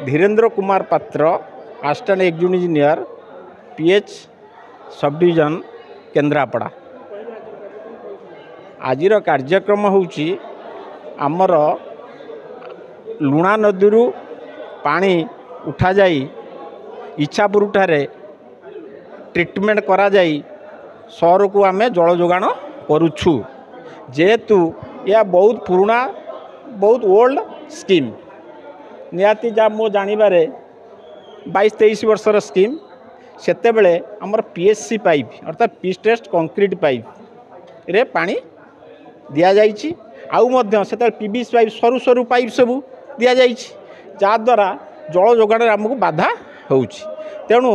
Dhirendra Kumar Patra assistant executive engineer PH sub division Kendrapara. आजिर कार्यक्रम होउची आमर लुणा नदी पानी उठा जाई इच्छापुर ठारे ट्रीटमेंट करा जाई सहर को आम जल जोगाण करुछु। जेहेतु यह बहुत पुराना बहुत ओल्ड स्कीम निहाती जा मो जानिबारे 22-23 वर्षर स्कीम सेते बेले हमर पीएससी पाइप अर्थात पीस टेस्ट कंक्रीट पाइप रे पानी दिया जाइछि। आउ मध्य सेते पीवीसी पाइप सरू सरू पाइप सब दिया जाइछि द्वारा जल जोगाण आमको बाधा होउछि। तेणु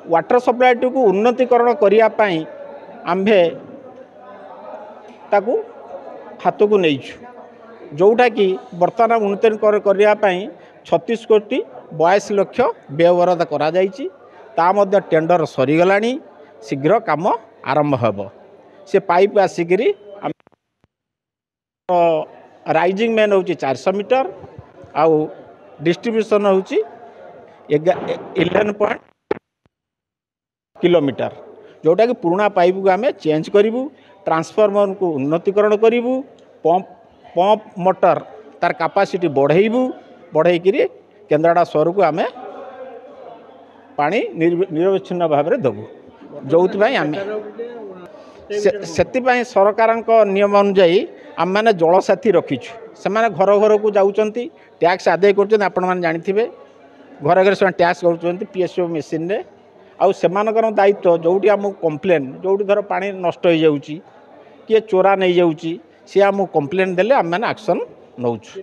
वाटर सप्लाई को उन्नतीकरण करने आम्भे ताकू हाथ को नहीं जोटा कि बर्तमान उन्नतीकरण करने 36 कोटी 82 लक्ष व्ययबराद करा जाइछि। ता मध्य टेंडर सरीगलानी शीघ्र काम आरंभ हेब। से पाइप आसिक राइजिंग मेन हूँ 400 मीटर आउ डिस्ट्रीब्यूशन हूँ 11 किलोमीटर जोटा कि पुराना पाइप को आम चेंज करूँ ट्रांसफॉर्मर को उन्नतीकरण करूँ पंप मोटर तार कैपेसिटी बढ़ेबू बढ़ेकि केन्द्रापड़ा सहर को आम पानी निरवच्छिन्न भाव में देवु जो आम से सरकार नियम अनुजाई आम मैंने जलसाथी रखीचु से घर घर को जाऊँच टैक्स आदाय कर आपण मैंने जानी घर घर से टैक्स कर पीएसओ मेसीन रे आउ सेमानकर दायित्व जोटी आम कम्प्लेन जोटी धर पानी नष्ट हो जाऊँगी किए चोरा नहीं जाऊँगी सी आम कम्प्लेन देले आम मैंने एक्शन नौचु।